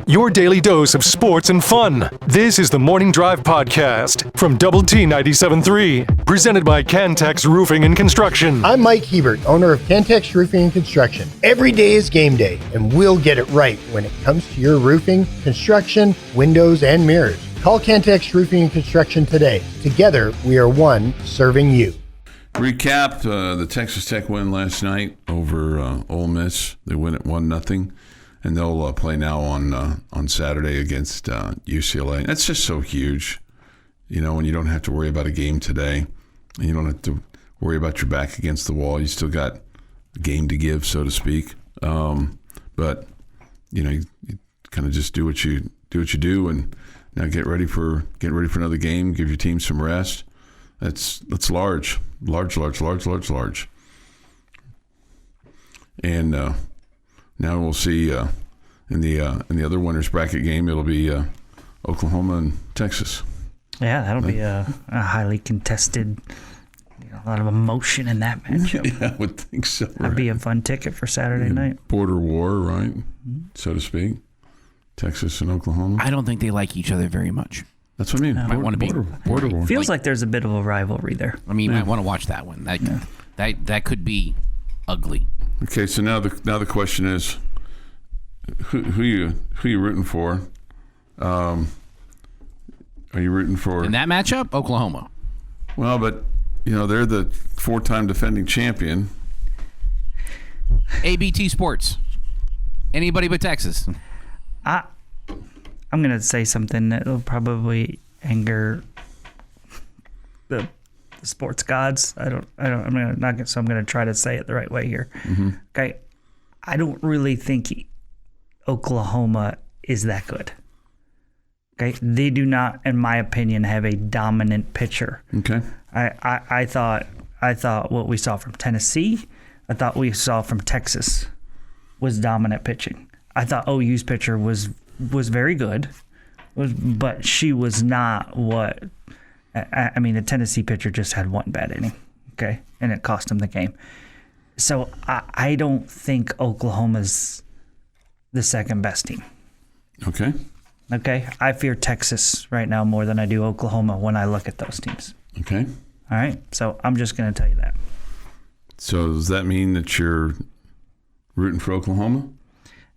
Your daily dose of sports and fun. This is the Morning Drive Podcast from Double T 97.3, presented by Cantex Roofing and Construction. I'm Mike Hebert, owner of Cantex Roofing and Construction. Every day is game day, and we'll get it right when it comes to your roofing, construction, windows, and mirrors. Call Cantex Roofing and Construction today. Together, we are one serving you. Recap the Texas Tech win last night over Ole Miss. They win at 1-0. And they'll play now on Saturday against UCLA. That's just so huge, when you don't have to worry about a game today, and you don't have to worry about your back against the wall. You still got a game to give, so to speak. But you kind of just do what you do, and now get ready for another game. Give your team some rest. That's large. And now we'll see in the other winners bracket game. It'll be Oklahoma and Texas. Yeah, that'll be a highly contested. A lot of emotion in that matchup. Yeah, I would think so. Right? That'd be a fun ticket for Saturday night. Border war, right? So to speak. Texas and Oklahoma. I don't think they like each other very much. That's what I mean. Might want to be border war. Feels like there's a bit of a rivalry there. I mean, you might want to watch that one. That could be ugly. Okay, so now the question is, who you rooting for? Are you rooting for in that matchup? Oklahoma. Well, but they're the 4-time defending champion. ABT Sports. Anybody but Texas. I'm gonna say something that'll probably anger the sports gods. I'm gonna try to say it the right way here. Mm-hmm. Okay, I don't really think Oklahoma is that good. Okay, they do not, in my opinion, have a dominant pitcher. Okay, I thought what we saw from Tennessee, I thought we saw from Texas was dominant pitching. I thought OU's pitcher was very good, but she was not what. I mean, the Tennessee pitcher just had one bad inning, okay, and it cost him the game. So I don't think Oklahoma's the second best team. Okay. Okay, I fear Texas right now more than I do Oklahoma when I look at those teams. Okay. All right, so I'm just going to tell you that. So does that mean that you're rooting for Oklahoma?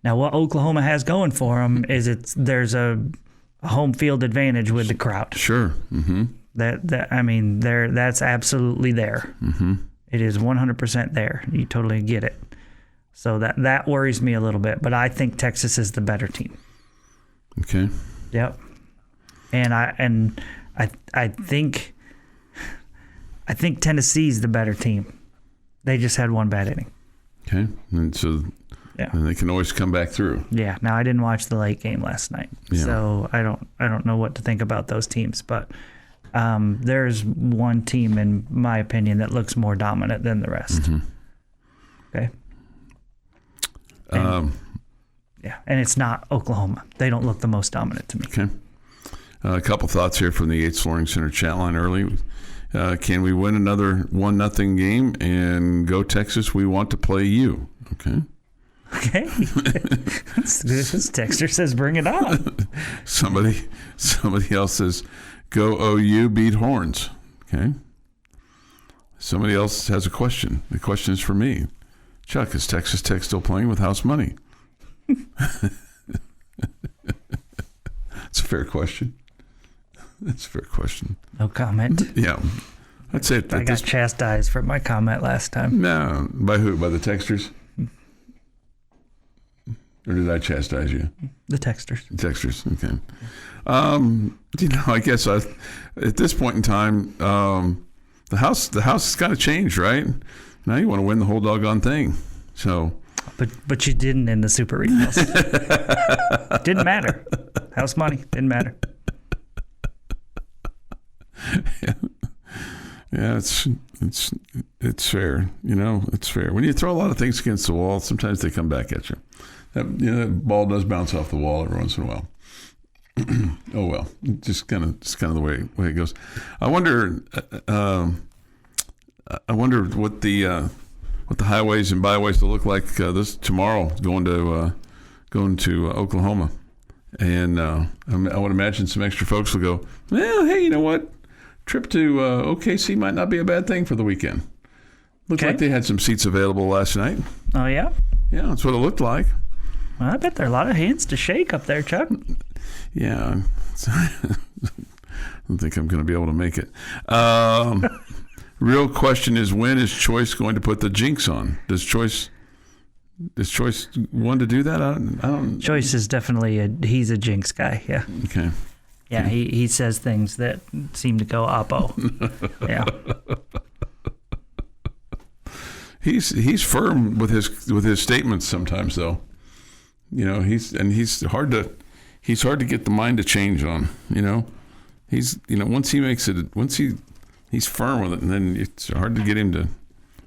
Now, what Oklahoma has going for them is there's a home field advantage with the crowd. Sure. Mm-hmm. That's absolutely there. Mm-hmm. It is 100% there. You totally get it. So that worries me a little bit, but I think Texas is the better team. Okay. Yep. And I think Tennessee's the better team. They just had one bad inning. Okay. And so and they can always come back through. Yeah. Now I didn't watch the late game last night, so I don't know what to think about those teams. But there's one team, in my opinion, that looks more dominant than the rest. Mm-hmm. Okay. And it's not Oklahoma. They don't look the most dominant to me. Okay. A couple thoughts here from the Yates Flooring Center chat line early. Can we win another 1-0 game and go Texas? We want to play you. Okay. Okay. This texter says bring it on. Somebody else says go OU, beat Horns. Okay. Somebody else has a question. The question is for me. Chuck, is Texas Tech still playing with house money? It's a fair question. No comment. Yeah. I'd say I got chastised for my comment last time. No. By who? By the texters? Or did I chastise you? The texters. Okay. I guess at this point in time, the house has kind of changed, right? Now you want to win the whole doggone thing. So. But you didn't in the Super Regionals. Didn't matter. House money didn't matter. Yeah, it's fair. It's fair. When you throw a lot of things against the wall, sometimes they come back at you. That ball does bounce off the wall every once in a while. Oh well, just kind of the way it goes. I wonder what the highways and byways will look like this tomorrow going to going to Oklahoma. And I would imagine some extra folks will go, well, hey, you know what? Trip to OKC might not be a bad thing for the weekend. Looked like they had some seats available last night. Oh, yeah? Yeah, that's what it looked like. Well, I bet there are a lot of hands to shake up there, Chuck. Yeah. I don't think I'm going to be able to make it. Real question is, when is Choice going to put the jinx on? Does Choice want to do that? I don't. Choice is definitely he's a jinx guy, yeah. Okay. Yeah, he says things that seem to go oppo. Yeah. He's firm with his statements sometimes, though. You know, he's hard to get the mind to change on. You know, once he makes it, he's firm with it, and then it's hard to get him to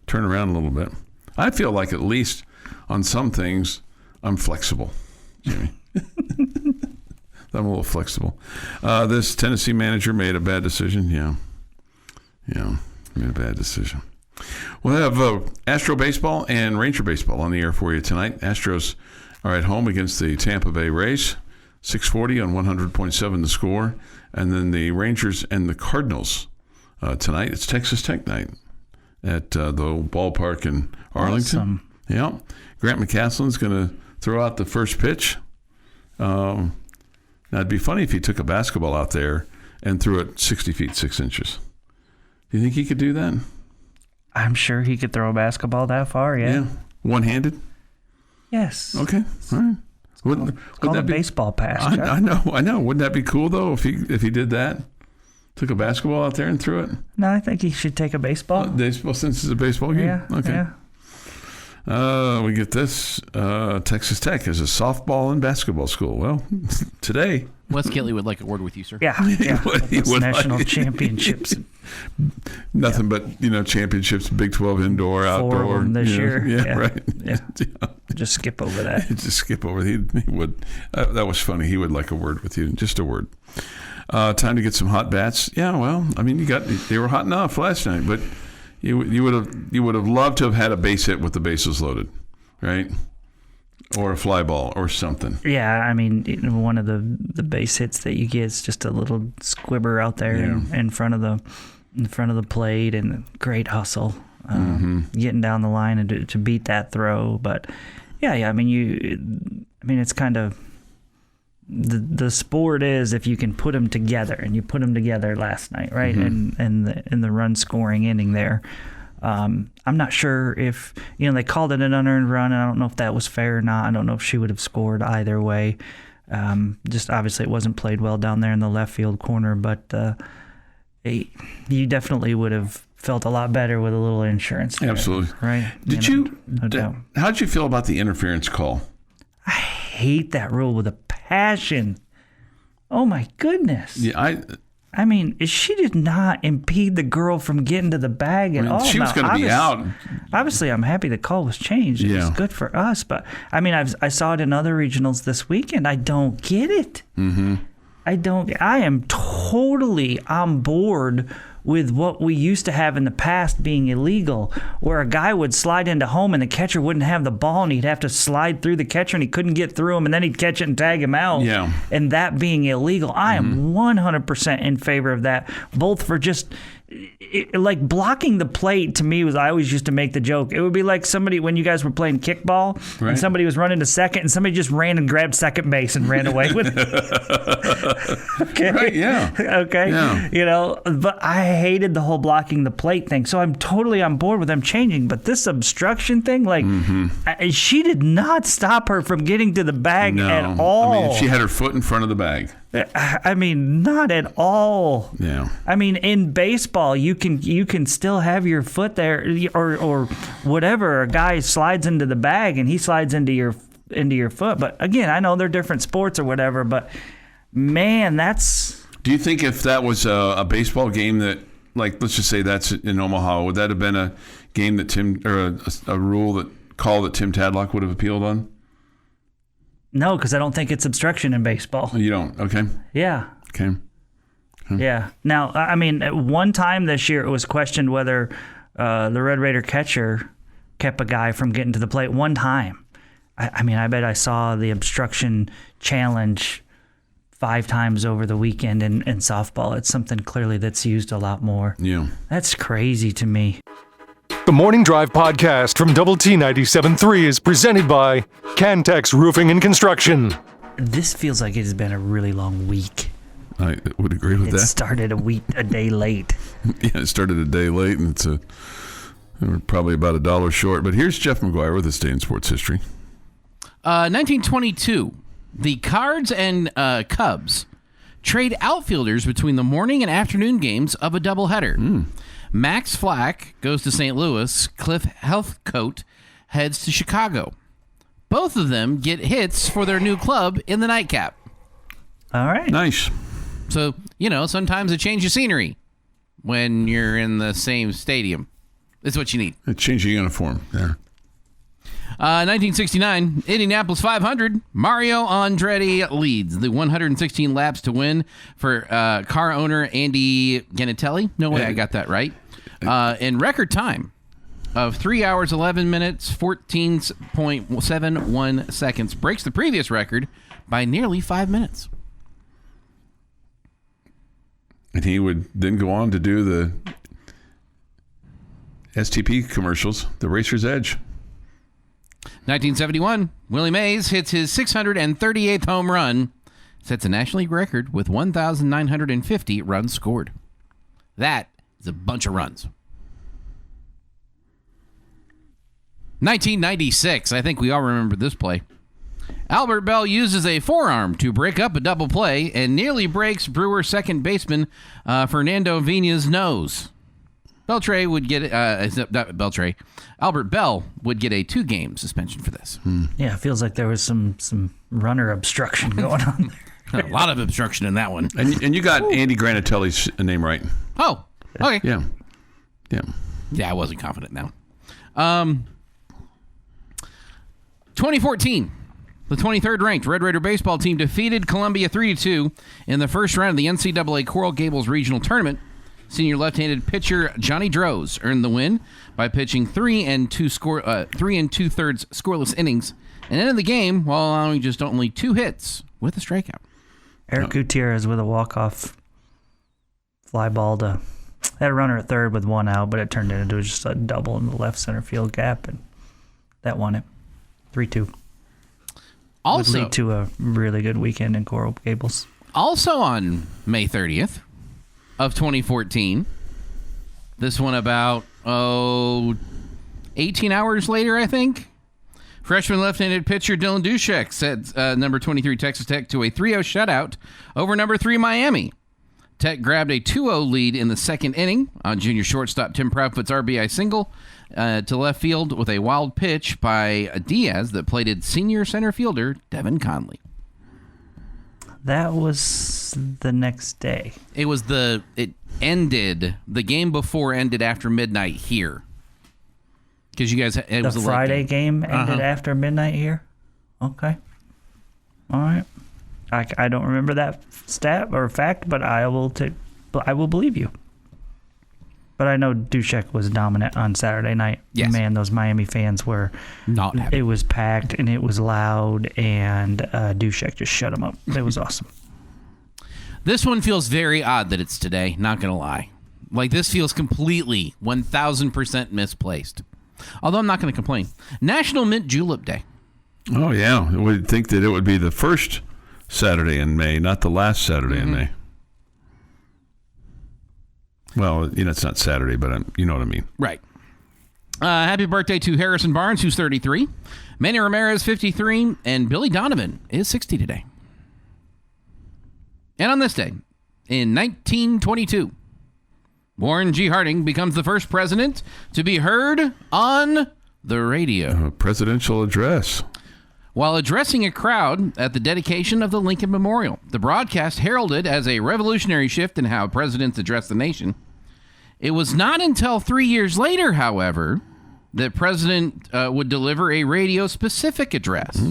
turn around a little bit. I feel like at least on some things I'm flexible, Jimmy. I'm a little flexible. This Tennessee manager made a bad decision. Yeah, made a bad decision. We'll have Astro baseball and Ranger baseball on the air for you tonight. Astros are at home against the Tampa Bay Rays, 640 on 100.7 the score. And then the Rangers and the Cardinals tonight. It's Texas Tech night at the ballpark in Arlington. Awesome. Yeah. Grant McCaslin's going to throw out the first pitch. Now, it'd be funny if he took a basketball out there and threw it 60 feet 6 inches. Do you think he could do that? I'm sure he could throw a basketball that far, yeah. One-handed? Yes. Okay. All right. Wouldn't Call that a be baseball pass, Chuck. I know. Wouldn't that be cool, though, if he did that? Took a basketball out there and threw it? No, I think he should take a baseball. Baseball, since it's a baseball game? Yeah. Okay. Yeah. We get this. Texas Tech is a softball and basketball school. Well, today. Wes Kitley would like a word with you, sir. Yeah. He would national championships. Nothing but, championships, Big 12 indoor, outdoor. 4 of them this year. Yeah, right. Yeah. Just skip over that. Just skip over. He would. That was funny. He would like a word with you. Just a word. Time to get some hot bats. Yeah, well, I mean, they were hot enough last night, but you would have loved to have had a base hit with the bases loaded, right? Or a fly ball or something. Yeah, I mean, one of the base hits that you get is just a little squibber out there in front of the plate, and great hustle, getting down the line and to beat that throw. But yeah, I mean, it's kind of the sport is if you can put them together, and you put them together last night, right? And in the run scoring inning there. I'm not sure if, they called it an unearned run, and I don't know if that was fair or not. I don't know if she would have scored either way. Just obviously it wasn't played well down there in the left field corner, but you definitely would have felt a lot better with a little insurance there, absolutely. Right? No doubt. How'd you feel about the interference call? I hate that rule with a passion. Oh my goodness. Yeah, I mean, she did not impede the girl from getting to the bag at all. She was going to be out. Obviously, I'm happy the call was changed. It was good for us. But, I mean, I saw it in other regionals this weekend. I don't get it. Mm-hmm. I am totally on board with what we used to have in the past being illegal, where a guy would slide into home and the catcher wouldn't have the ball, and he'd have to slide through the catcher, and he couldn't get through him, and then he'd catch it and tag him out. Yeah. And that being illegal. I am 100% in favor of that, both for just like blocking the plate. To me, I always used to make the joke. It would be like somebody, when you guys were playing kickball, right, and somebody was running to second, and somebody just ran and grabbed second base and ran away with it. Okay. Right, yeah. Okay. Yeah. But I hated the whole blocking the plate thing. So I'm totally on board with them changing. But this obstruction thing, she did not stop her from getting to the bag at all. I mean, she had her foot in front of the bag. I mean, not at all. Yeah. I mean, in baseball, you can still have your foot there, or whatever. A guy slides into the bag and he slides into your foot. But again, I know they're different sports or whatever. But man, that's. Do you think if that was a baseball game that, like, let's just say that's in Omaha, would that have been a game that a call that Tim Tadlock would have appealed on? No, because I don't think it's obstruction in baseball. You don't? Okay. Yeah. Okay. Yeah. Now, I mean, at one time this year, it was questioned whether the Red Raider catcher kept a guy from getting to the plate one time. I mean, I bet I saw the obstruction challenge 5 times over the weekend in softball. It's something clearly that's used a lot more. Yeah. That's crazy to me. The Morning Drive podcast from Double T 97.3 is presented by Cantex Roofing and Construction. This feels like it has been a really long week. I would agree with It that. started a day late. Yeah, it started a day late, and we're probably about $1 short. But here's Jeff McGuire with this day in sports history. 1922, the Cards and Cubs trade outfielders between the morning and afternoon games of a doubleheader. Max Flack goes to St. Louis. Cliff Heathcote heads to Chicago. Both of them get hits for their new club in the nightcap. All right. Nice. So, sometimes a change of scenery when you're in the same stadium. That's what you need. A change of uniform there. 1969, Indianapolis 500. Mario Andretti leads the 116 laps to win for car owner Andy Ganatelli. No way I got that right. In record time of 3 hours, 11 minutes, 14.71 seconds. Breaks the previous record by nearly 5 minutes. And he would then go on to do the STP commercials, The Racer's Edge. 1971, Willie Mays hits his 638th home run, sets a National League record with 1,950 runs scored. That is a bunch of runs. 1996, I think we all remember this play. Albert Bell uses a forearm to break up a double play and nearly breaks Brewer second baseman Fernando Vina's nose. Albert Bell would get a 2-game suspension for this. Yeah, it feels like there was some runner obstruction going on there. A lot of obstruction in that one. And you got Andy Granatelli's name right. Oh, okay. Yeah. Yeah, I wasn't confident now. 2014, the 23rd ranked Red Raider baseball team defeated Columbia 3-2 in the first round of the NCAA Coral Gables Regional Tournament. Senior left-handed pitcher Johnny Droz earned the win by pitching 3 2/3 scoreless innings and ended the game while allowing just only 2 hits with a strikeout. Eric Gutierrez with a walk-off fly ball to had a runner at third with 1 out, but it turned into just a double in the left center field gap, and that won it. 3-2. Also, would lead to a really good weekend in Coral Gables. Also on May 30th of 2014, this one about 18 hours later, I think. Freshman left-handed pitcher Dylan Dushek set number 23 Texas Tech to a 3-0 shutout over number 3 Miami. Tech grabbed a 2-0 lead in the second inning on junior shortstop Tim Proudfoot's RBI single to left field with a wild pitch by Diaz that plated senior center fielder Devin Conley. That was the next day. The game before ended after midnight here. Because you guys, it was the Friday game ended after midnight here? Okay. All right. I don't remember that stat or fact, but I will believe you. But I know Dushek was dominant on Saturday night. Yes. Man, those Miami fans were not happy. It was packed and it was loud, and Dushek just shut them up. It was awesome. This one feels very odd that it's today, not going to lie. Like, this feels completely 1,000% misplaced. Although I'm not going to complain. National Mint Julep Day. Oh, yeah. I would think that it would be the first Saturday in May, not the last Saturday in May. Well, it's not Saturday, but you know what I mean. Right. Happy birthday to Harrison Barnes, who's 33. Manny Ramirez, 53. And Billy Donovan is 60 today. And on this day, in 1922, Warren G. Harding becomes the first president to be heard on the radio. A presidential address. While addressing a crowd at the dedication of the Lincoln Memorial, the broadcast heralded as a revolutionary shift in how presidents address the nation. It was not until 3 years later, however, that President would deliver a radio-specific address.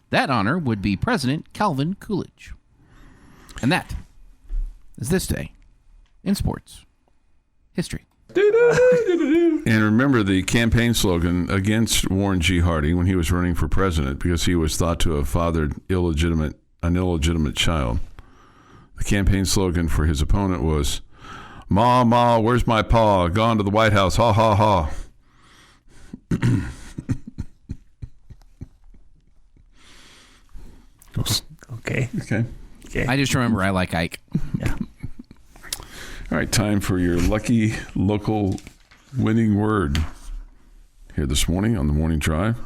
That honor would be President Calvin Coolidge. And that is this day in sports history. And remember the campaign slogan against Warren G. Harding when he was running for president because he was thought to have fathered an illegitimate child. The campaign slogan for his opponent was, "Ma, Ma, where's my pa? Gone to the White House. Ha, ha, ha." Okay. I just remember I like Ike. Yeah. All right, time for your lucky local winning word here this morning on the Morning Drive.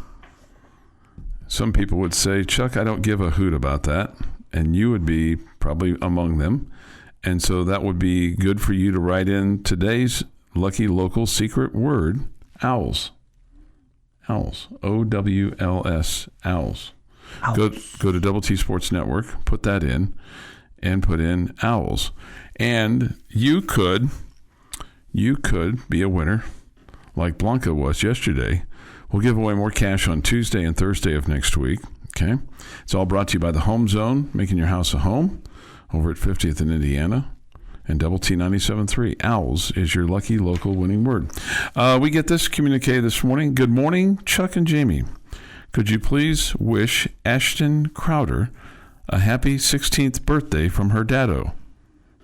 Some people would say, Chuck, I don't give a hoot about that. And you would be probably among them. And so that would be good for you to write in today's lucky local secret word, owls. Owls. O-W-L-S, owls. Go to Double T Sports Network, put that in, and put in owls. And you could be a winner like Blanca was yesterday. We'll give away more cash on Tuesday and Thursday of next week. Okay. It's all brought to you by the Home Zone, making your house a home over at 50th in Indiana. And Double T 97.3. Owls is your lucky local winning word. We get this communique this morning. Good morning, Chuck and Jamie. Could you please wish Ashton Crowder a happy 16th birthday from her daddo?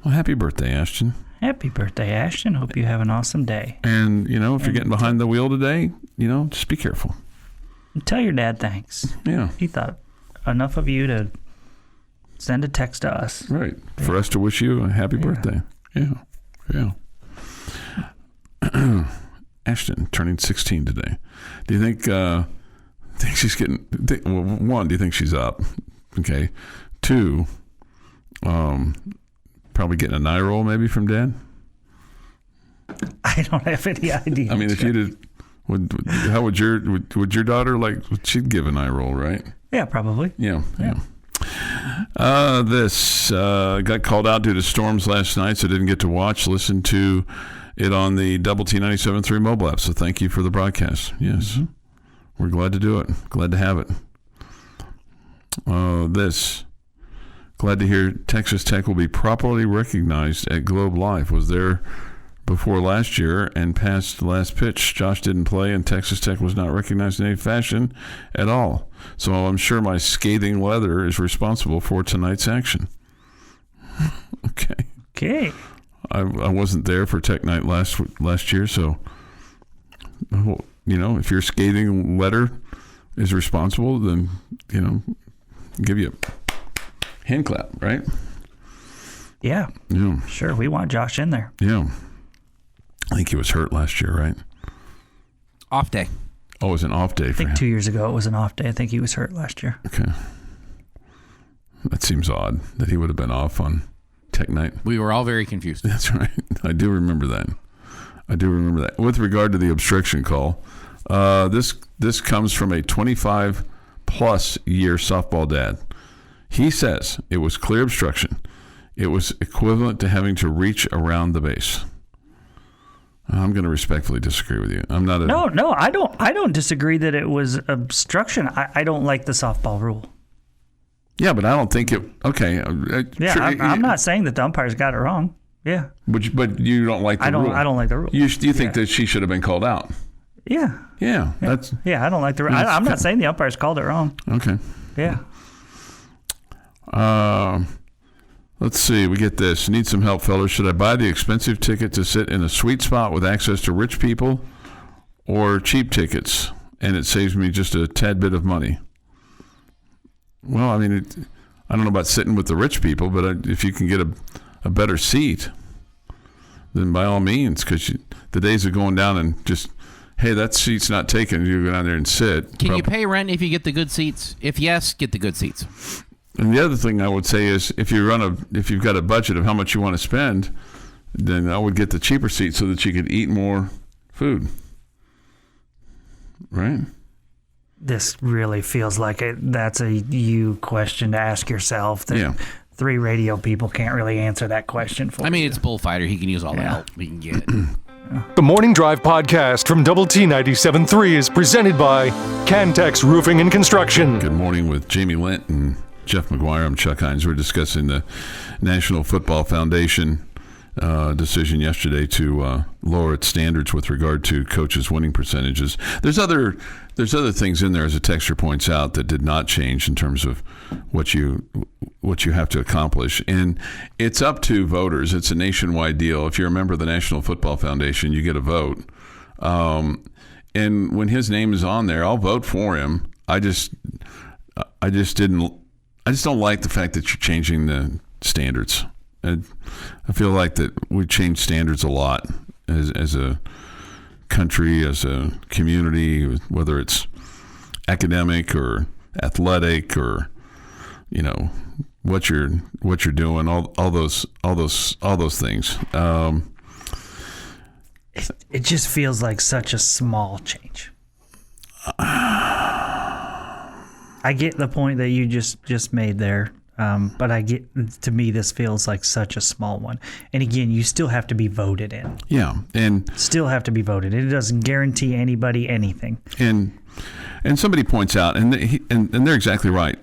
Well, happy birthday, Ashton. Happy birthday, Ashton. Hope you have an awesome day. And, if you're getting behind the wheel today, just be careful. Tell your dad thanks. Yeah. He thought enough of you to send a text to us. Right. For us to wish you a happy birthday. Yeah. Ashton turning 16 today. Do you think she's getting... Well, one, do you think she's up? Okay. Two, probably getting an eye roll maybe from Dad? I don't have any idea. I mean, if you did... How would your daughter she'd give an eye roll, right? Yeah, probably. Yeah. This got called out due to storms last night, so didn't get to watch. Listen to it on the Double T 97.3 mobile app. So thank you for the broadcast. Yes, we're glad to do it. Glad to have it. This glad to hear Texas Tech will be properly recognized at Globe Life. Was there before last year and past the last pitch. Josh didn't play, and Texas Tech was not recognized in any fashion at all. So I'm sure my scathing letter is responsible for tonight's action. Okay. I wasn't there for Tech Night last year, so if your scathing letter is responsible, then give you a hand clap, right? Yeah. Sure, we want Josh in there. Yeah. I think he was hurt last year, right? Off day. Oh, it was an off day for him. I think 2 years ago it was an off day. I think he was hurt last year. Okay. That seems odd that he would have been off on Tech Night. We were all very confused. That's right. I do remember that. With regard to the obstruction call, this comes from a 25-plus year softball dad. He says it was clear obstruction. It was equivalent to having to reach around the base. I'm going to respectfully disagree with you. I'm not a... No, I don't disagree that it was obstruction. I don't like the softball rule. Yeah, but I don't think it... Okay. I'm not saying that the umpires got it wrong. Yeah. But you don't like the rule. I don't like the rule. You think that she should have been called out? Yeah. Yeah. I don't like the rule. I'm not saying the umpires called it wrong. Okay. Yeah. Let's see. We get this. Need some help, fellas. Should I buy the expensive ticket to sit in a sweet spot with access to rich people, or cheap tickets, and it saves me just a tad bit of money? Well, I mean, I don't know about sitting with the rich people, but if you can get a better seat, then by all means, because the days of going down and just, hey, that seat's not taken, you go down there and sit. Can you pay rent if you get the good seats? If yes, get the good seats. And the other thing I would say is if you've got a budget of how much you want to spend, then I would get the cheaper seat so that you could eat more food. Right? This really feels like that's a you question to ask yourself. That three radio people can't really answer that question for you. I mean, it's Bullfighter. He can use all the help we can get. The Morning Drive podcast from Double T 97.3 is presented by Cantex Roofing and Construction. Good morning with Jamie Lent and Jeff McGuire. I'm Chuck Heinz. We're discussing the National Football Foundation decision yesterday to lower its standards with regard to coaches' winning percentages. There's other things in there, as a texter points out, that did not change in terms of what you have to accomplish, and it's up to voters. It's a nationwide deal. If you're a member of the National Football Foundation, you get a vote, and when his name is on there, I'll vote for him. I just don't like the fact that you're changing the standards. I feel like that we change standards a lot as a country, as a community, whether it's academic or athletic or what you're doing, all those things. It just feels like such a small change. I get the point that you just made there, but to me, this feels like such a small one. And again, you still have to be voted in. Yeah, and still have to be voted. It doesn't guarantee anybody anything. And somebody points out, and they're exactly right.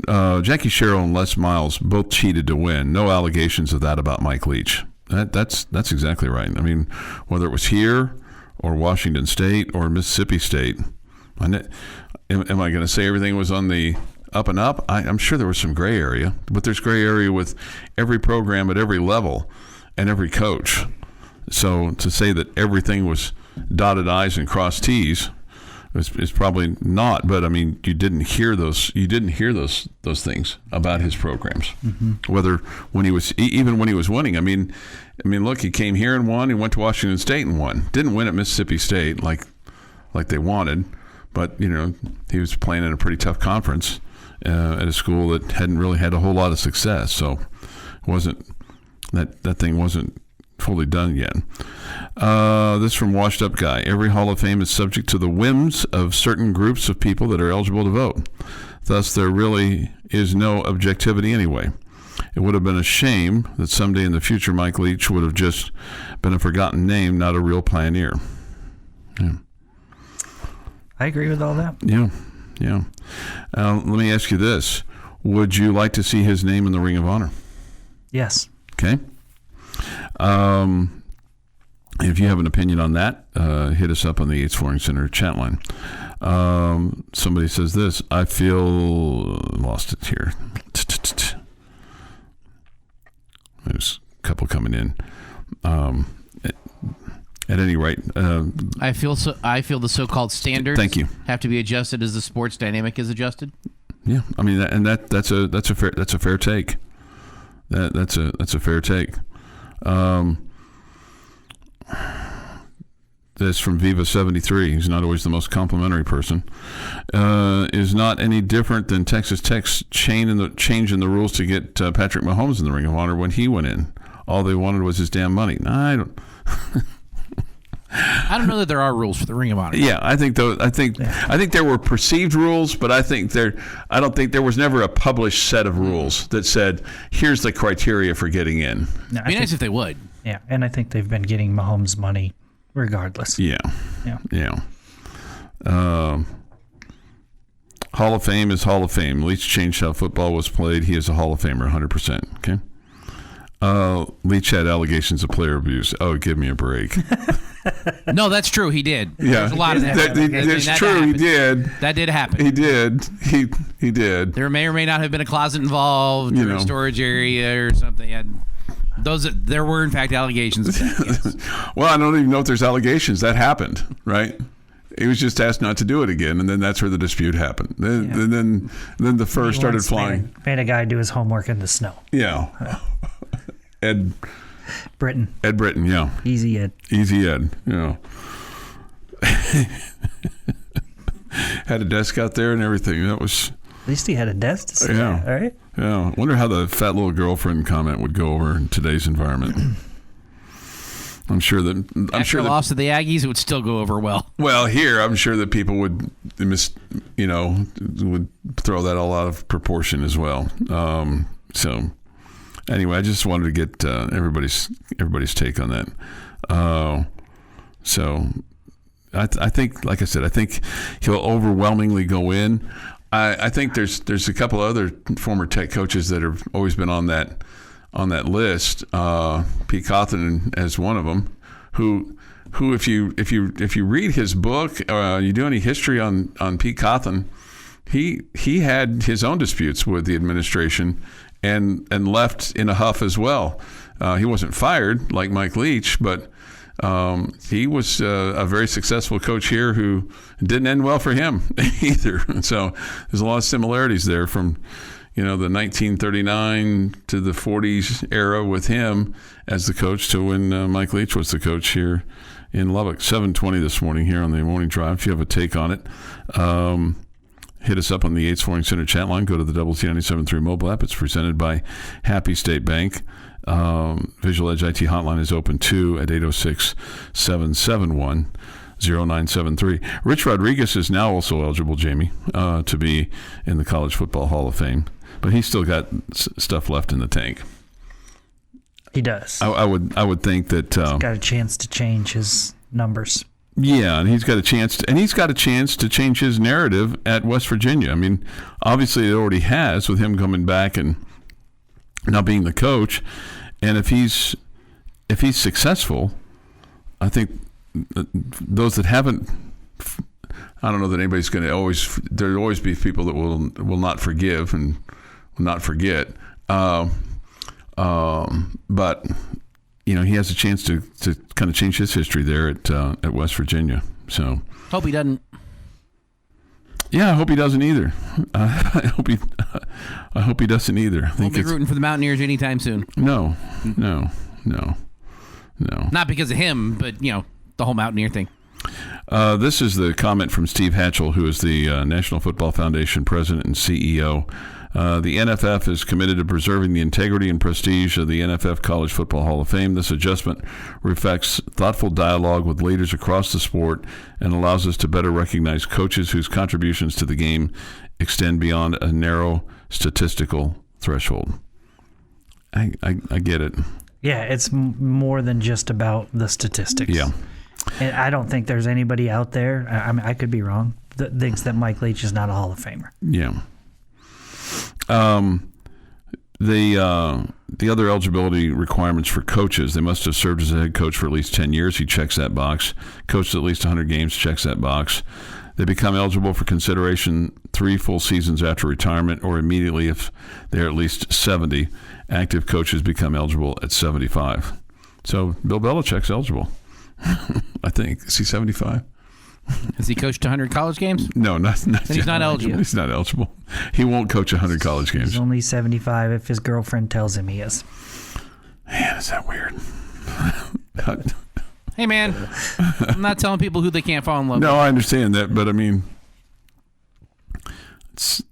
Jackie Sherrill and Les Miles both cheated to win. No allegations of that about Mike Leach. That's exactly right. I mean, whether it was here or Washington State or Mississippi State, am I going to say everything was on the up and up? I'm sure there was some gray area, but there's gray area with every program at every level and every coach. So to say that everything was dotted I's and crossed T's is probably not. But I mean, you didn't hear those things about his programs. Mm-hmm. Whether when he was winning. I mean, look, he came here and won. He went to Washington State and won. Didn't win at Mississippi State like they wanted, but he was playing in a pretty tough conference at a school that hadn't really had a whole lot of success. So that thing wasn't fully done yet. This from Washed Up Guy. Every Hall of Fame is subject to the whims of certain groups of people that are eligible to vote. Thus, there really is no objectivity anyway. It would have been a shame that someday in the future Mike Leach would have just been a forgotten name, not a real pioneer. Yeah. I agree with all that. Yeah. Let me ask you this. Would you like to see his name in the Ring of Honor? Yes. Okay. If you have an opinion on that, hit us up on the Yates Flooring Center chat line. Somebody says this. I feel lost it here. There's a couple coming in. At any rate, I feel the so-called standards. Thank you. Have to be adjusted as the sports dynamic is adjusted. Yeah, I mean, that's a fair take. That's a fair take. This from Viva 73. He's not always the most complimentary person. Is not any different than Texas Tech's change in the rules to get Patrick Mahomes in the Ring of Honor when he went in. All they wanted was his damn money. I don't. I don't know that there are rules for the Ring of Honor. Yeah, I think there were perceived rules, but I don't think there was never a published set of rules that said, here's the criteria for getting in. No, It'd be nice if they would. Yeah, and I think they've been getting Mahomes money regardless. Yeah. Hall of Fame is Hall of Fame. Leach changed how football was played. He is a Hall of Famer, 100%. Okay. Leach had allegations of player abuse. Oh, give me a break. No, that's true. He did. Yeah, there's a lot of that. That's true. Happened. He did. That did happen. He did. He did. There may or may not have been a closet involved, or a storage area, or something. There were in fact allegations of that, yes. Well, I don't even know if there's allegations. That happened, right? He was just asked not to do it again, and then that's where the dispute happened. Then the fur started flying. Made a guy do his homework in the snow. Yeah. Ed Britton, yeah. Easy Ed. Yeah. Had a desk out there and everything. That was. At least he had a desk to sit at, all right? Yeah. I wonder how the fat little girlfriend comment would go over in today's environment. I'm sure that after the loss of the Aggies, it would still go over well. Well, here I'm sure that people would throw that all out of proportion as well. So anyway, I just wanted to get everybody's take on that. So I think, like I said, I think he'll overwhelmingly go in. I think there's a couple other former Tech coaches that have always been on that on that list. Pete Cawthon as one of them, who if you read his book, you do any history on Pete Cawthon, he had his own disputes with the administration and left in a huff as well. He wasn't fired like Mike Leach, but he was a very successful coach here who didn't end well for him either. So there's a lot of similarities there from the 1939 to the 40s era with him as the coach to when Mike Leach was the coach here in Lubbock. 7:20 this morning here on the Morning Drive. If you have a take on it, hit us up on the Yates Flooring Center chat line. Go to the WT97.3 mobile app. It's presented by Happy State Bank. Visual Edge IT hotline is open too at 806-771-0973. Rich Rodriguez is now also eligible, Jamie, to be in the College Football Hall of Fame, but he's still got stuff left in the tank. He does. I would think that he's got a chance to change his numbers. Yeah, and he's got a chance to change his narrative at West Virginia. I mean, obviously it already has with him coming back and now being the coach. And if he's successful, I think those that haven't, I don't know that anybody's going to there'll always be people that will not forgive and will not forget. But he has a chance to kind of change his history there at West Virginia. So hope he doesn't. Yeah, I hope he doesn't either. I hope he doesn't either. I think won't be rooting for the Mountaineers anytime soon. No. Not because of him, but the whole Mountaineer thing. This is the comment from Steve Hatchell, who is the National Football Foundation president and CEO. The NFF is committed to preserving the integrity and prestige of the NFF College Football Hall of Fame. This adjustment reflects thoughtful dialogue with leaders across the sport and allows us to better recognize coaches whose contributions to the game extend beyond a narrow statistical threshold. I get it. Yeah, it's more than just about the statistics. Yeah. And I don't think there's anybody out there, I mean, I could be wrong, that thinks that Mike Leach is not a Hall of Famer. Yeah. The other eligibility requirements for coaches, they must have served as a head coach for at least 10 years. He checks that box. Coached at least 100 games, checks that box. They become eligible for consideration 3 full seasons after retirement or immediately if they're at least 70. Active coaches become eligible at 75. So Bill Belichick's eligible. I think. Is he 75? Has he coached 100 college games? No, not he's not eligible. He's not eligible. He won't coach 100 college games. He's only 75 if his girlfriend tells him he is. Man, is that weird? Hey, man, I'm not telling people who they can't fall in love with. No, I understand that, but I mean, it's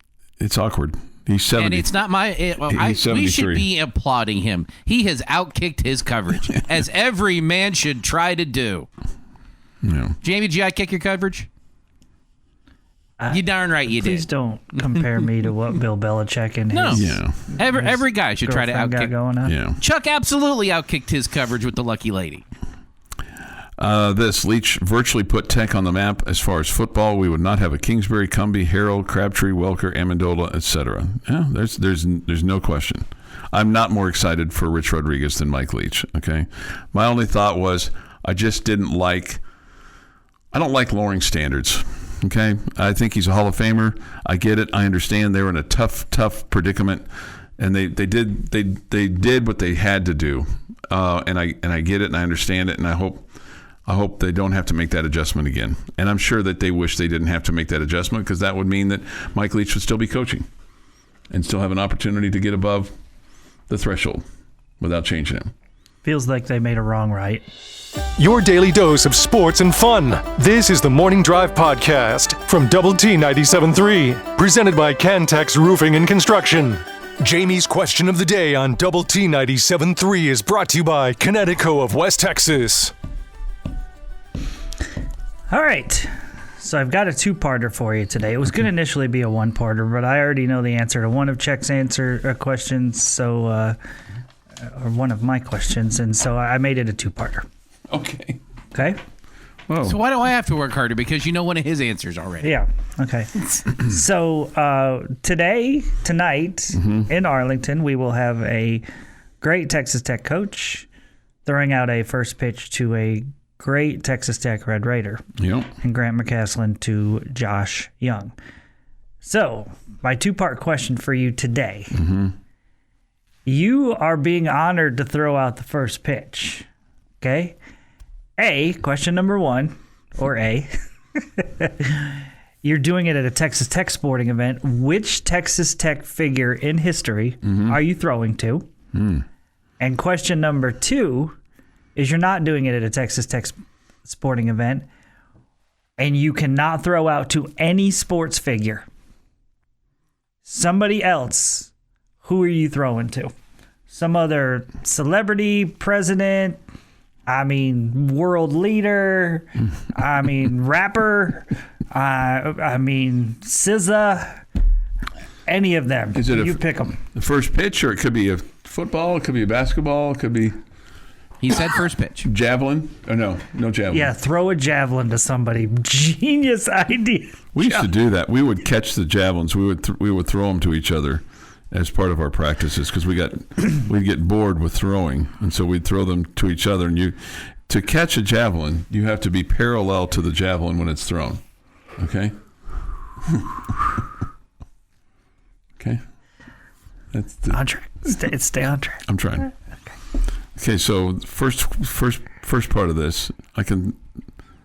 awkward. He's 70. And it's not we should be applauding him. He has outkicked his coverage, as every man should try to do. Yeah. Jamie, did you outkick your coverage? You darn right you did. Please don't compare me to what Bill Belichick and his every guy should try to outkick. Going on. Yeah. Chuck absolutely outkicked his coverage with the lucky lady. Leach virtually put Tech on the map as far as football. We would not have a Kingsbury, Cumbie, Harrell, Crabtree, Welker, Amendola, etc. Yeah, there's no question. I'm not more excited for Rich Rodriguez than Mike Leach. Okay, my only thought was I just I don't like lowering standards. Okay, I think he's a Hall of Famer. I get it. I understand they were in a tough predicament, and they did what they had to do. And I get it, and I understand it, and I hope they don't have to make that adjustment again. And I'm sure that they wish they didn't have to make that adjustment because that would mean that Mike Leach would still be coaching and still have an opportunity to get above the threshold without changing him. Feels like they made a wrong right. Your daily dose of sports and fun. This is the Morning Drive Podcast from Double T 97.3, presented by Cantex Roofing and Construction. Jamie's question of the day on Double T 97.3 is brought to you by Connecticut of West Texas. All right. So I've got a 2-parter for you today. It was going to initially be a 1-parter, but I already know the answer to one of Chuck's questions, or one of my questions, and so I made it a 2-parter. Okay. Okay? Whoa. So why do I have to work harder? Because you know one of his answers already. Yeah. Okay. So tonight, in Arlington, we will have a great Texas Tech coach, throwing out a first pitch to a great Texas Tech Red Raider. Yep. And Grant McCaslin to Josh Young. So, my two-part question for you today. Mm-hmm. You are being honored to throw out the first pitch. Okay? Question number one, or A. You're doing it at a Texas Tech sporting event. Which Texas Tech figure in history are you throwing to? And question number two is you're not doing it at a Texas Tech sporting event, and you cannot throw out to any sports figure. Somebody else, who are you throwing to? Some other celebrity, president, world leader, rapper, SZA, any of them. You pick them. The first pitch, or it could be a football, it could be a basketball, it could be... He said first pitch. Javelin? Oh, no javelin. Yeah, throw a javelin to somebody. Genius idea. We used to do that. We would catch the javelins. We would throw them to each other as part of our practices because we'd get bored with throwing, and so we'd throw them to each other. And to catch a javelin, you have to be parallel to the javelin when it's thrown. Okay. Okay. That's on track. Stay on track. I'm trying. Okay, so first part of this, I can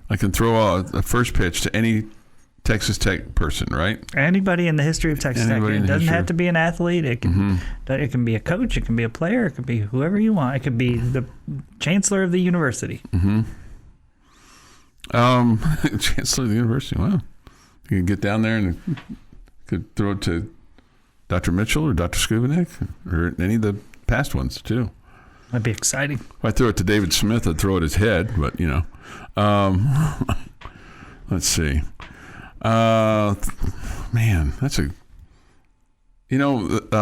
throw out a first pitch to any Texas Tech person, right? Anybody in the history of Texas Tech. It doesn't have to be an athlete. It can it can be a coach. It can be a player. It can be whoever you want. It could be the chancellor of the university. Chancellor of the university. Wow, you can get down there and could throw it to Dr. Mitchell or Dr. Skubanek or any of the past ones too. That'd be exciting. If I throw it to David Smith, I'd throw it at his head, but let's see. Man, that's a. You know what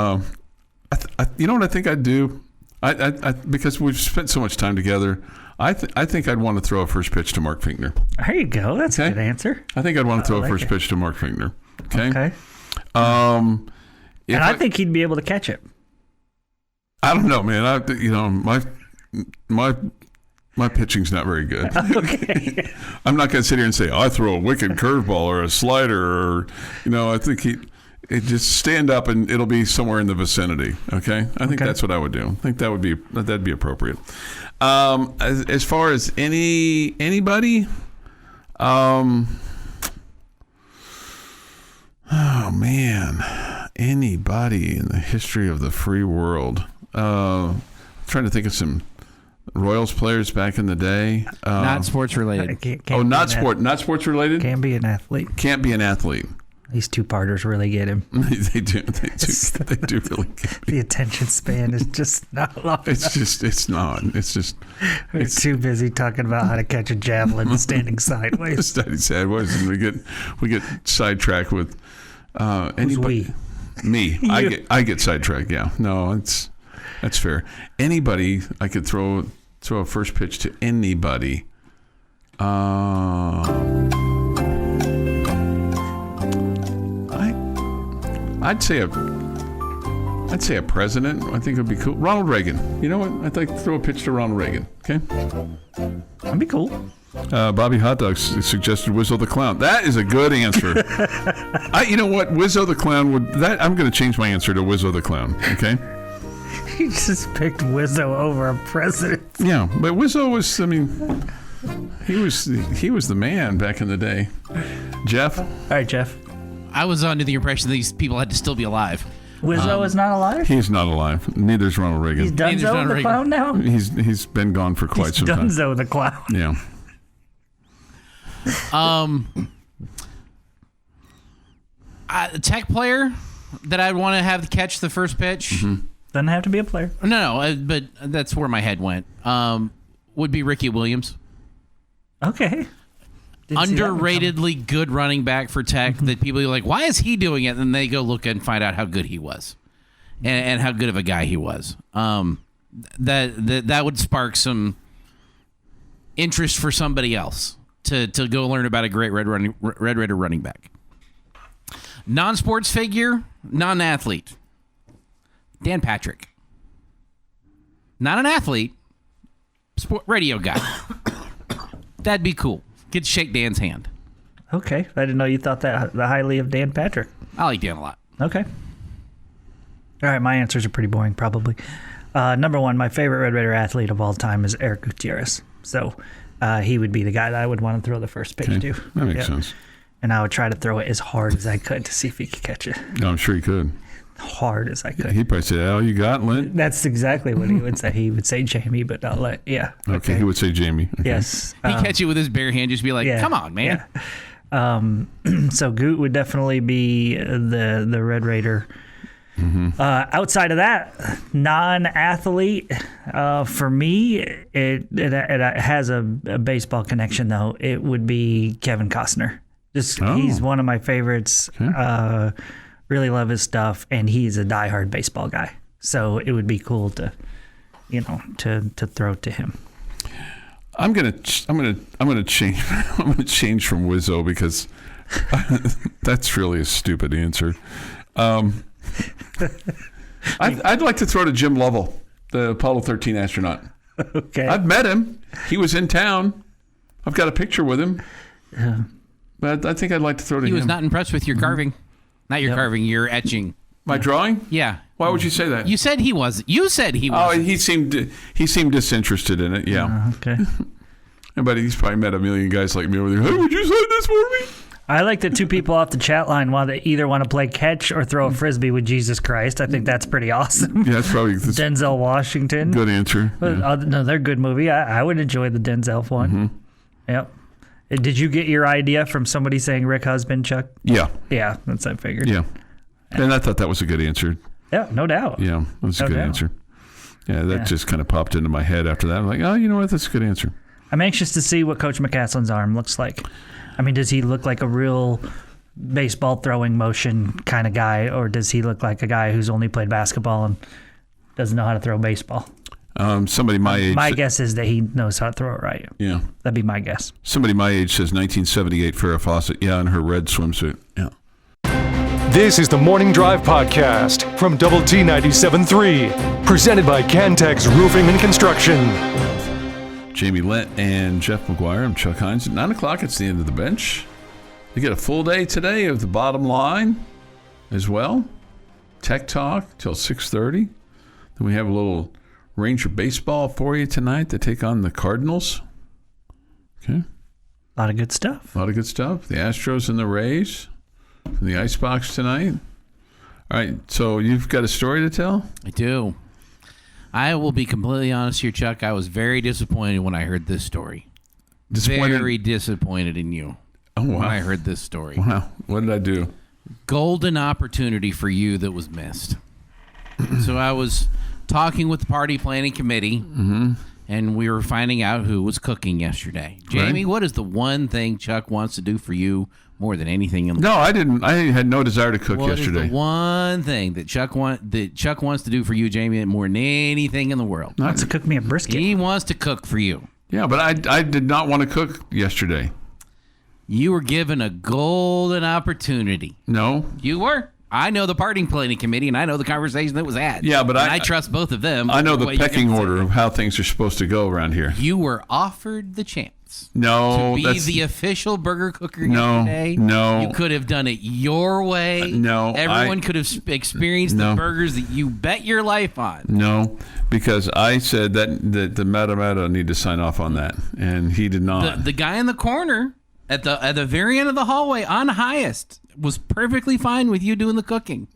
I think I'd do. I because we've spent so much time together. I think I'd want to throw a first pitch to Mark Finkner. There you go. That's a good answer. I think I'd want to throw a first pitch to Mark Finkner. Okay. And I think he'd be able to catch it. I don't know, man. My pitching's not very good. Okay. I'm not going to sit here and say I throw a wicked curveball or a slider, or I think it just stand up and it'll be somewhere in the vicinity. Okay, I think that's what I would do. I think that'd be appropriate. As far as anybody, oh man, anybody in the history of the free world. Trying to think of some Royals players back in the day. Not sports related. Not sports related. Can't be an athlete. Can't be an athlete. These two-parters really get him. They do really get me. The attention span is just not long enough. We're too busy talking about how to catch a javelin standing sideways. Standing sideways, and we get sidetracked with anybody. Me. I get sidetracked. Yeah. No, that's fair. Anybody, I could throw a first pitch to anybody. I'd say a president. I think it would be cool. Ronald Reagan. You know what? I'd like to throw a pitch to Ronald Reagan. Okay. That'd be cool. Bobby Hot Dogs suggested Wizzo the Clown. That is a good answer. You know what? Wizzo the Clown I'm going to change my answer to Wizzo the Clown. Okay. He just picked Wizzo over a president. Yeah, but Wizzo was, he was the man back in the day. Jeff? All right, Jeff. I was under the impression these people had to still be alive. Wizzo is not alive? He's not alive. Neither is Ronald Reagan. He's Dunzo the Clown now? He's been gone for quite some time. Dunzo the Clown. Yeah. A Tech player that I'd want to have catch the first pitch. Mm-hmm. Doesn't have to be a player. No, but that's where my head went. Would be Ricky Williams. Okay. Underratedly good running back for Tech that people are like, why is he doing it? And then they go look and find out how good he was and how good of a guy he was. That would spark some interest for somebody else to go learn about a great Red Raider running back. Non-sports figure, non-athlete. Dan Patrick. Not an athlete. Sport radio guy. That'd be cool. Get to shake Dan's hand. Okay. I didn't know you thought that highly of Dan Patrick. I like Dan a lot. Okay. All right, my answers are pretty boring, probably. Number one, my favorite Red Raider athlete of all time is Eric Gutierrez. So he would be the guy that I would want to throw the first pitch to. That makes sense. And I would try to throw it as hard as I could to see if he could catch it. No, I'm sure he could. Hard as I could. He'd probably say, "Oh, you got Lent?" That's exactly what he would say. He would say Jamie, but not let. Yeah. Okay, he would say Jamie. Okay. Yes. He'd catch it with his bare hand, just be like, come on, man. Yeah. So Goot would definitely be the Red Raider. Outside of that, non-athlete, for me, it has a baseball connection, though. It would be Kevin Costner. He's one of my favorites. Okay. Really love his stuff, and he's a diehard baseball guy. So it would be cool to throw to him. I'm gonna change. I'm gonna change from Wizzo because that's really a stupid answer. I'd like to throw to Jim Lovell, the Apollo 13 astronaut. Okay. I've met him. He was in town. I've got a picture with him. Yeah. But I think I'd like to throw to him. He was not impressed with your carving. Not your carving, your etching. My drawing? Yeah. Why would you say that? You said he was. You said he was. Oh, he seemed disinterested in it. Yeah. Okay. But he's probably met a million guys like me over there. Hey, would you sign this for me? I like the two people off the chat line while they either want to play catch or throw a frisbee with Jesus Christ. I think that's pretty awesome. Yeah, that's probably Denzel Washington. Good answer. Yeah. Another good movie. I would enjoy the Denzel one. Mm-hmm. Yep. Did you get your idea from somebody saying Rick Husband, Chuck? Yeah. Yeah, that's what I figured. Yeah. And I thought that was a good answer. Yeah, no doubt. Yeah, that was a good answer. Yeah, that just kind of popped into my head after that. I'm like, oh, you know what? That's a good answer. I'm anxious to see what Coach McCaslin's arm looks like. I mean, does he look like a real baseball throwing motion kind of guy, or does he look like a guy who's only played basketball and doesn't know how to throw baseball? Somebody my age. My guess is that he knows how to throw it right. Yeah. That'd be my guess. Somebody my age says 1978 Farrah Fawcett. Yeah, in her red swimsuit. Yeah. This is the Morning Drive Podcast from Double T 97.3, presented by Cantex Roofing and Construction. Jamie Lent and Jeff McGuire. I'm Chuck Heinz. At 9 o'clock, it's the end of the bench. You get a full day today of the bottom line as well. Tech Talk till 6:30. Then we have a little Ranger baseball for you tonight to take on the Cardinals. Okay. A lot of good stuff. A lot of good stuff. The Astros and the Rays from the Icebox tonight. All right, so you've got a story to tell? I do. I will be completely honest here, Chuck. I was very disappointed when I heard this story. Very disappointed in you. Oh, wow. When I heard this story. Wow. What did I do? Golden opportunity for you that was missed. So I was talking with the party planning committee, and we were finding out who was cooking yesterday. Jamie, What is the one thing Chuck wants to do for you more than anything in the world? No, I didn't. I had no desire to cook yesterday. What is the one thing that Chuck wants to do for you, Jamie, more than anything in the world? He wants to cook me a brisket. He wants to cook for you. Yeah, but I did not want to cook yesterday. You were given a golden opportunity. No. You were. I know the party planning committee, and I know the conversation that was had. Yeah, but I trust both of them. I know the pecking order of how things are supposed to go around here. You were offered the chance. No, to be the official burger cooker yesterday. No. You could have done it your way. No. Everyone could have experienced the burgers that you bet your life on. No, because I said that the Mata need to sign off on that, and he did not. The guy in the corner at the very end of the hallway on highest was perfectly fine with you doing the cooking.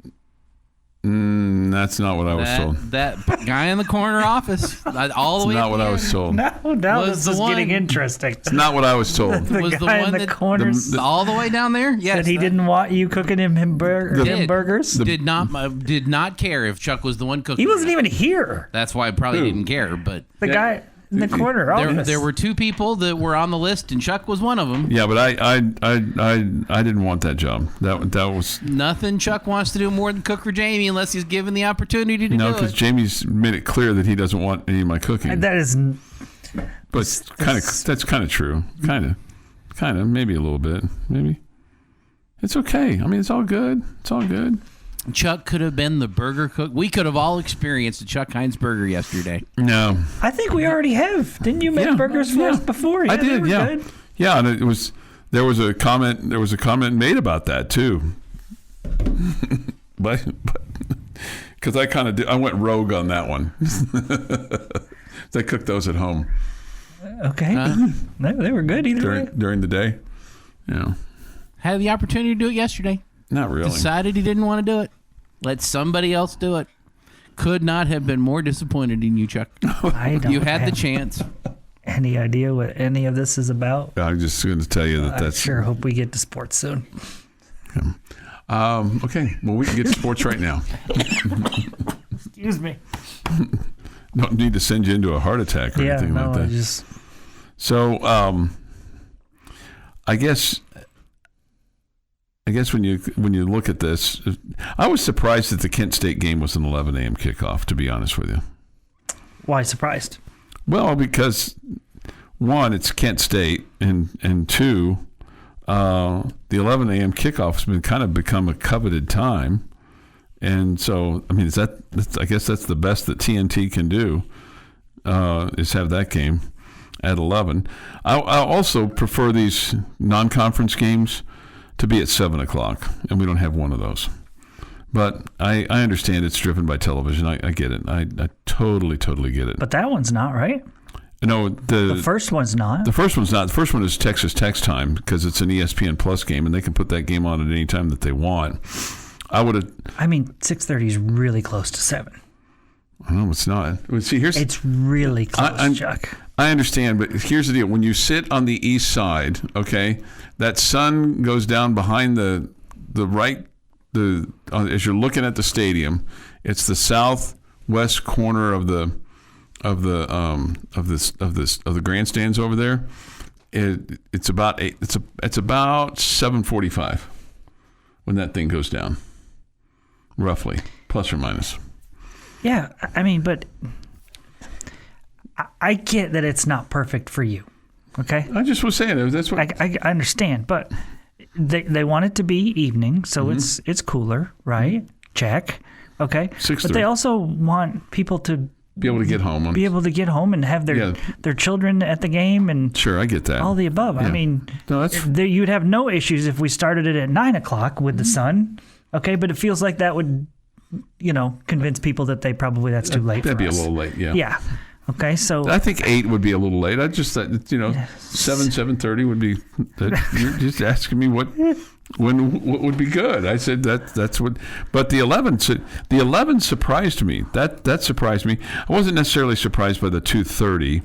That's not what I was told. That guy in the corner office, all the way. Not what I was told. Now this is getting interesting. It's not what I was told. The guy in the corner all the way down there. Yes, that he didn't want you cooking him burgers. Did not care if Chuck was the one cooking. He wasn't even here. That's why I probably didn't care. But the guy in the corner. There were two people that were on the list, and Chuck was one of them. Yeah, but I didn't want that job. That was nothing. Chuck wants to do more than cook for Jamie unless he's given the opportunity to do it. No, because Jamie's made it clear that he doesn't want any of my cooking. That is, but that's kind of true. Kind of, maybe a little bit, maybe. It's okay. I mean, it's all good. It's all good. Chuck could have been the burger cook. We could have all experienced a Chuck Heinz burger yesterday. No. I think we already have. Didn't you make burgers for us before? I did, yeah. Good. Yeah, and there was a comment made about that too. but because I went rogue on that one. They cooked those at home. Okay. They were good either way. During the day. Yeah. Had the opportunity to do it yesterday. Not really. Decided he didn't want to do it. Let somebody else do it. Could not have been more disappointed in you, Chuck. You had the chance. Any idea what any of this is about? I'm just going to tell you that I sure hope we get to sports soon. Okay. Well, we can get to sports right now. Excuse me. Don't need to send you into a heart attack or anything like that. So, I guess when you look at this, I was surprised that the Kent State game was an 11 a.m. kickoff, to be honest with you. Why surprised? Well, because one, it's Kent State, and two, the 11 a.m. kickoff has become a coveted time. And so, I mean, I guess that's the best that TNT can do, is have that game at 11. I also prefer these non-conference games to be at 7 o'clock, and we don't have one of those. But I understand it's driven by television. I get it. I totally get it. But that one's not, right? No, the first one's not. The first one's not. The first one is Texas Tech's time because it's an ESPN Plus game, and they can put that game on at any time that they want. I 6:30 is really close to 7. No, it's not. See, it's really close, Chuck. I understand, but here's the deal. When you sit on the east side, okay, that sun goes down behind the right, as you're looking at the stadium. It's the southwest corner of the grandstands over there. It's about 7:45 when that thing goes down, roughly, plus or minus. Yeah, I mean, but I get that it's not perfect for you. Okay, I just was saying that's what I understand, but they want it to be evening, so it's cooler, right? Check. Okay, 6:30. But they also want people to be able to get home. And have their children at the game and sure, I get that. All the above. Yeah. I mean, you'd have no issues if we started it at 9 o'clock with the sun. Okay, but it feels like that would, convince people that that's too late. That'd for be us. a little late. Yeah. Yeah. Okay, so I think 8 would be a little late. I just thought 7:30 would be. You're just asking me what would be good. I said that's what. But the 11 surprised me. That surprised me. I wasn't necessarily surprised by the 2:30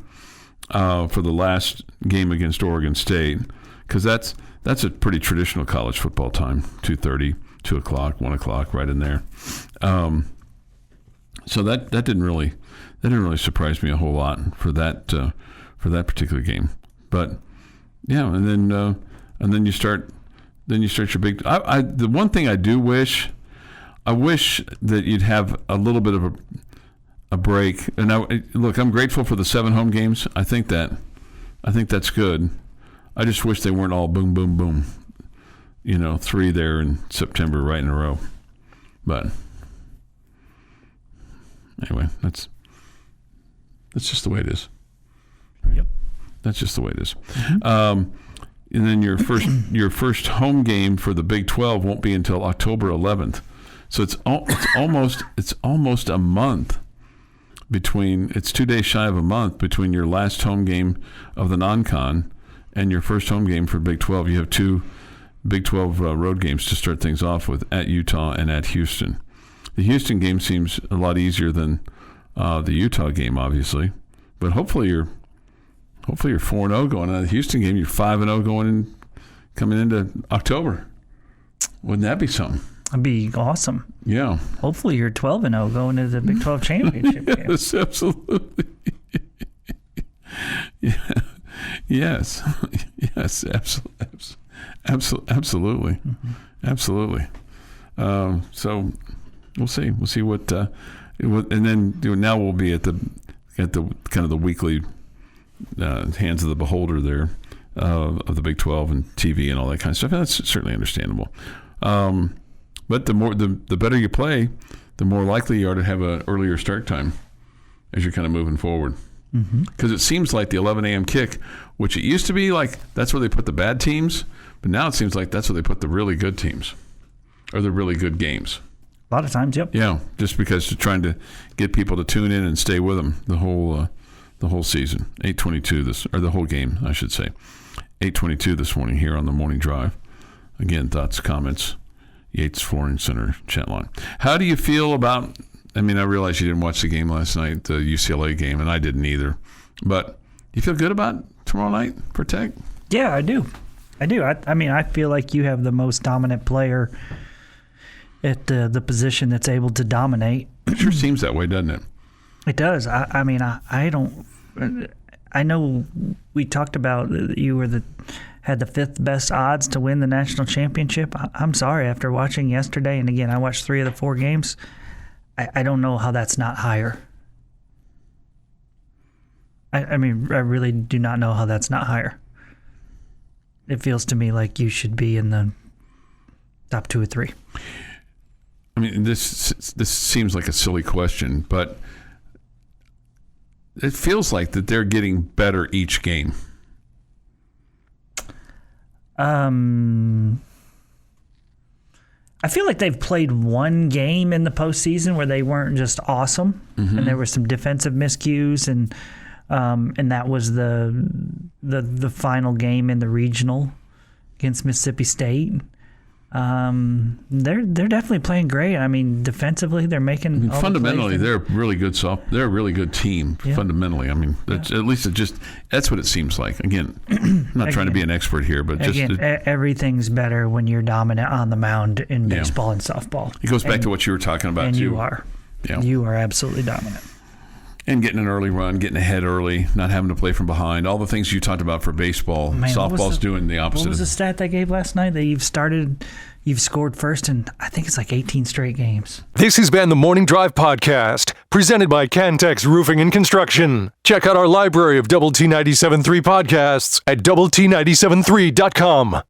for the last game against Oregon State because that's a pretty traditional college football time. 2:30, 2 o'clock, 1 o'clock, right in there. So that didn't really surprise me a whole lot for that particular game. But yeah, and then you start your big. The one thing I do wish, I wish that you'd have a little bit of a break. And I'm grateful for the 7 home games. I think that's good. I just wish they weren't all boom, boom, boom. 3 there in September right in a row. But anyway, that's just the way it is. Yep. That's just the way it is. And then your first home game for the Big 12 won't be until October 11th. So it's almost a month between. It's 2 days shy of a month between your last home game of the non-con and your first home game for Big 12. You have 2 Big 12 road games to start things off with at Utah and at Houston. The Houston game seems a lot easier than the Utah game, obviously, but hopefully you're 4-0 going on the Houston game. You're 5-0 coming into October. Wouldn't that be something? That'd be awesome. Yeah. Hopefully you're 12-0 going into the Big 12 championship game. Yes, absolutely. Yeah. Yes. Yes. Absolutely. Mm-hmm. Absolutely. So we'll see. We'll see what. And then now we'll be at the kind of the weekly hands of the beholder there of the Big 12 and TV and all that kind of stuff. And that's certainly understandable. But the better you play, the more likely you are to have an earlier start time as you're kind of moving forward. Because it seems like the 11 a.m. kick, which it used to be like that's where they put the bad teams, but now it seems like that's where they put the really good teams or the really good games. A lot of times, yep. Yeah, just because they're trying to get people to tune in and stay with them the whole season. 8:22 or the whole game, I should say. 8:22 this morning here on the Morning Drive. Again, thoughts, comments, Yates Flooring Center chat line. How do you feel about? I mean, I realize you didn't watch the game last night, the UCLA game, and I didn't either. But you feel good about tomorrow night for Tech? Yeah, I do. I mean, I feel like you have the most dominant player at the position that's able to dominate. It sure seems that way, doesn't it? It does. I mean, I don't. I know we talked about you had the 5th best odds to win the national championship. I'm sorry, after watching yesterday, and again, I watched 3 of the 4 games. I don't know how that's not higher. I mean, I really do not know how that's not higher. It feels to me like you should be in the top 2 or 3. I mean, this seems like a silly question, but it feels like that they're getting better each game. I feel like they've played one game in the postseason where they weren't just awesome, and there were some defensive miscues, and that was the final game in the regional against Mississippi State. They're definitely playing great. I mean, defensively, they're making. Fundamentally, they're really good. They're a really good team. Yeah. Fundamentally, I mean, at least that's what it seems like. Again, I'm not trying to be an expert here, but everything's better when you're dominant on the mound in baseball and softball. It goes back to what you were talking about and too. You are. Yeah. You are absolutely dominant. And getting an early run, getting ahead early, not having to play from behind, all the things you talked about for baseball. Softball's doing the opposite. What was the stat they gave last night? That you've scored first in, I think it's like 18 straight games. This has been the Morning Drive Podcast, presented by Cantex Roofing and Construction. Check out our library of Double T 97.3 podcasts at doublet97.3.com.